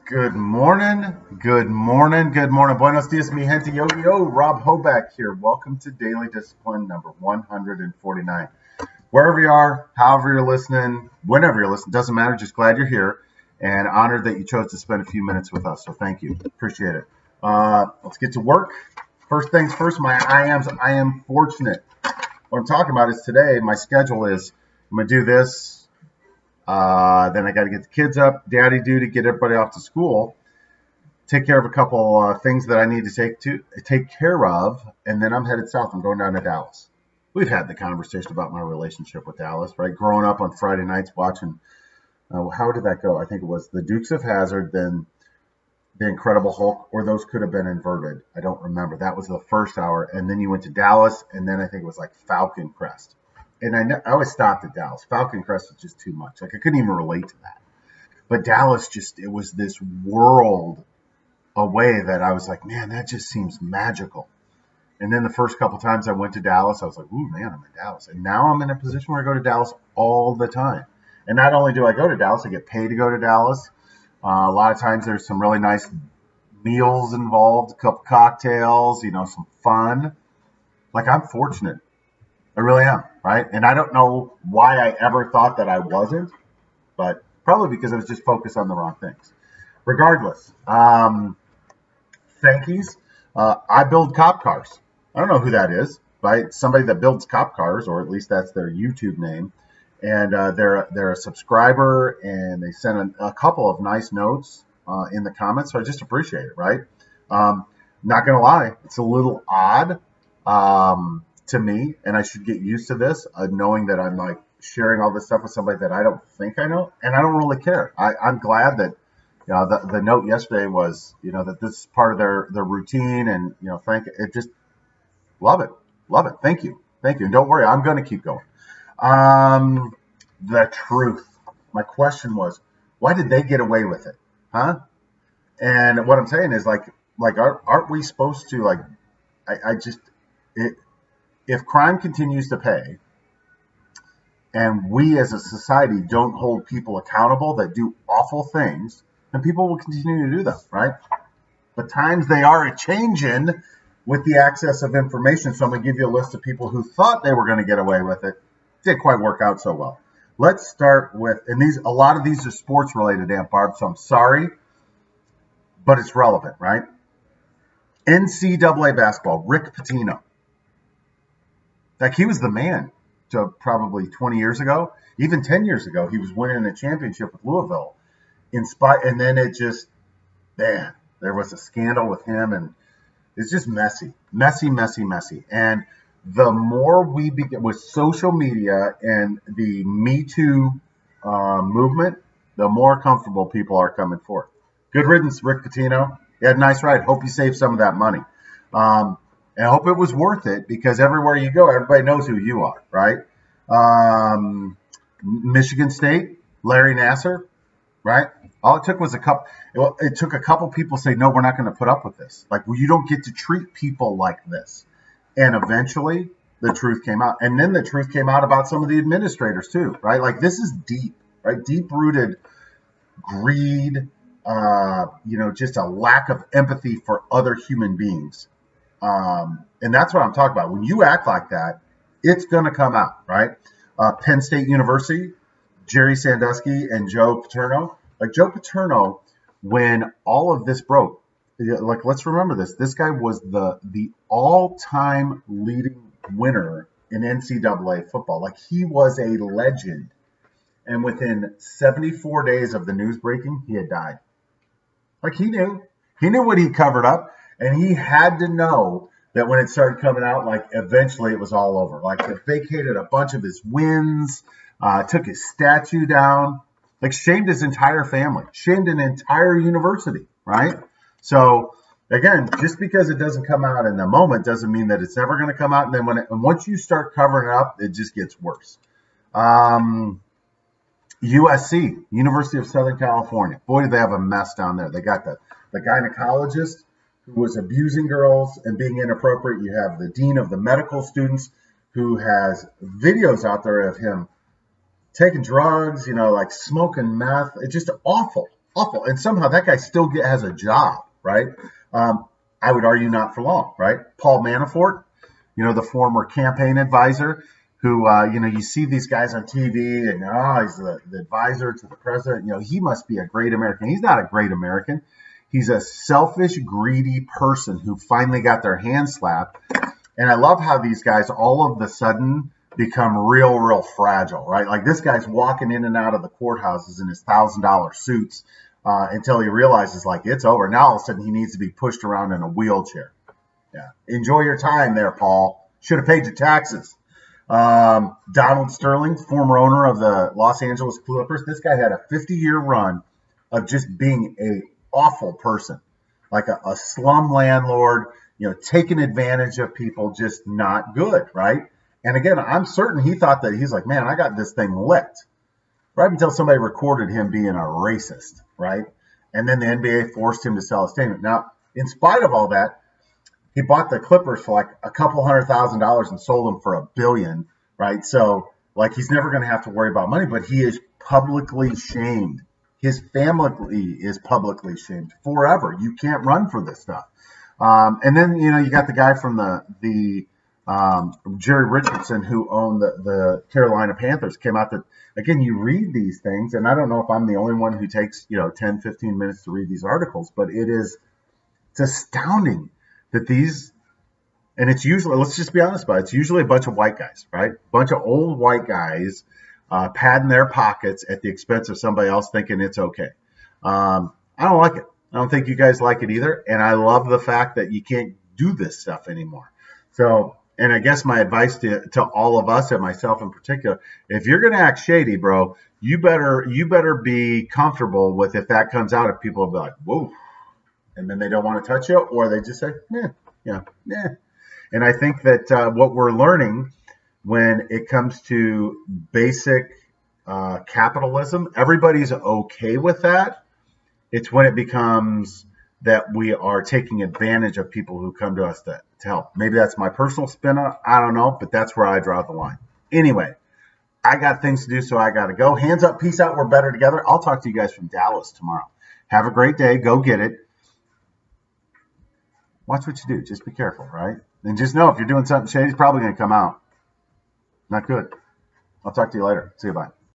Good morning, good morning, good morning. Buenos dias, mi gente. Yo, Rob Hoback here. Welcome to Daily Discipline number 149. Wherever you are, however you're listening, whenever you're listening, doesn't matter. Just glad you're here and honored that you chose to spend a few minutes with us. So thank you. Appreciate it. Let's get to work. First things first, I am fortunate. What I'm talking about is today, my schedule is I'm going to do this. Then I got to get the kids up, daddy duty, get everybody off to school, take care of a couple things that I need to take care of, and then I'm headed south. I'm going down to Dallas. We've had the conversation about my relationship with Dallas, right? Growing up on Friday nights watching, how did that go? I think it was the Dukes of Hazzard, then the Incredible Hulk, or those could have been inverted. I don't remember. That was the first hour, and then you went to Dallas, and then I think it was like Falcon Crest. And I always stopped at Dallas. Falcon Crest was just too much. Like, I couldn't even relate to that. But Dallas it was this world away that I was like, man, that just seems magical. And then the first couple times I went to Dallas, I was like, ooh, man, I'm in Dallas. And now I'm in a position where I go to Dallas all the time. And not only do I go to Dallas, I get paid to go to Dallas. A lot of times there's some really nice meals involved, a couple cocktails, some fun. Like, I'm fortunate. I really am, right? And I don't know why I ever thought that I wasn't, but probably because I was just focused on the wrong things. Regardless, thankies. I build cop cars. I don't know who that is, right? Somebody that builds cop cars, or at least that's their YouTube name. And they're a subscriber, and they sent a couple of nice notes in the comments, so I just appreciate it, right? Not going to lie, it's a little odd. To me, and I should get used to this, knowing that I'm like sharing all this stuff with somebody that I don't think I know, and I don't really care. I'm glad that the note yesterday was that this is part of their routine, and thank it. Just love it. Thank you, and don't worry, I'm going to keep going. The truth. My question was, why did they get away with it, huh? And what I'm saying is like aren't we supposed to if crime continues to pay and we as a society don't hold people accountable that do awful things, then people will continue to do them, right? But times they are a-changing with the access of information. So I'm going to give you a list of people who thought they were going to get away with it. Didn't quite work out so well. Let's start with, and a lot of these are sports related, Aunt Barb, so I'm sorry, but it's relevant, right? NCAA basketball, Rick Pitino. Like, he was the man to probably 20 years ago, even 10 years ago. He was winning a championship with Louisville. And then it just, man, there was a scandal with him, and it's just messy. And the more we begin with social media and the Me Too movement, the more comfortable people are coming forth. Good riddance, Rick Pitino. You had a nice ride. Hope you saved some of that money. And I hope it was worth it, because everywhere you go, everybody knows who you are, right? Michigan State, Larry Nassar, right? All it took was it took a couple people say, no, we're not going to put up with this. Like, well, you don't get to treat people like this. And eventually the truth came out. And then the truth came out about some of the administrators too, right? Like, this is deep, right? Deep-rooted greed, just a lack of empathy for other human beings. And that's what I'm talking about. When you act like that, it's going to come out, right? Penn State University, Jerry Sandusky and Joe Paterno. Like, Joe Paterno, when all of this broke, like, let's remember this. This guy was the all-time leading winner in NCAA football. Like, he was a legend. And within 74 days of the news breaking, he had died. Like, he knew what he covered up. And he had to know that when it started coming out, like, eventually it was all over. Like, they vacated a bunch of his wins, took his statue down, like, shamed his entire family, shamed an entire university, right? So, again, just because it doesn't come out in the moment doesn't mean that it's never going to come out. And then once you start covering it up, it just gets worse. USC, University of Southern California. Boy, do they have a mess down there. They got the gynecologist who was abusing girls and being inappropriate. You have the dean of the medical students who has videos out there of him taking drugs, like smoking meth. It's just awful. awful. And somehow that guy still has a job, right? I would argue not for long, right? Paul Manafort, the former campaign advisor who, you see these guys on TV and, he's the advisor to the president. He must be a great American. He's not a great American. He's a selfish, greedy person who finally got their hand slapped. And I love how these guys all of a sudden become real fragile, right? Like this guy's walking in and out of the courthouses in his $1,000 suits until he realizes like it's over. Now all of a sudden he needs to be pushed around in a wheelchair. Yeah. Enjoy your time there, Paul. Should have paid your taxes. Donald Sterling, former owner of the Los Angeles Clippers. This guy had a 50-year run of just being a awful person, like a slum landlord, taking advantage of people, just not good, right? And again, I'm certain he thought that he's like, man, I got this thing licked, right? Until somebody recorded him being a racist, right? And then the NBA forced him to sell a statement. Now, in spite of all that, he bought the Clippers for like a couple $100,000 and sold them for $1 billion, right? So like he's never going to have to worry about money, but he is publicly shamed. His family is publicly shamed forever. You can't run for this stuff. And then, you got the guy from the Jerry Richardson who owned the Carolina Panthers came out that, again, you read these things, and I don't know if I'm the only one who takes, 10, 15 minutes to read these articles, but it's astounding that these, and it's usually, let's just be honest about it, it's usually a bunch of white guys, right? A bunch of old white guys padding their pockets at the expense of somebody else thinking it's okay. I don't like it. I don't think you guys like it either. And I love the fact that you can't do this stuff anymore. So, and I guess my advice to all of us and myself in particular, if you're going to act shady, bro, you better be comfortable with if that comes out, if people will be like, whoa, and then they don't want to touch you, or they just say, yeah. And I think that what we're learning when it comes to basic capitalism, everybody's okay with that. It's when it becomes that we are taking advantage of people who come to us to help. Maybe that's my personal spin on it. I don't know, but that's where I draw the line. Anyway, I got things to do, so I got to go. Hands up, peace out. We're better together. I'll talk to you guys from Dallas tomorrow. Have a great day. Go get it. Watch what you do. Just be careful, right? And just know if you're doing something shady, it's probably going to come out. Not good. I'll talk to you later. See you. Bye.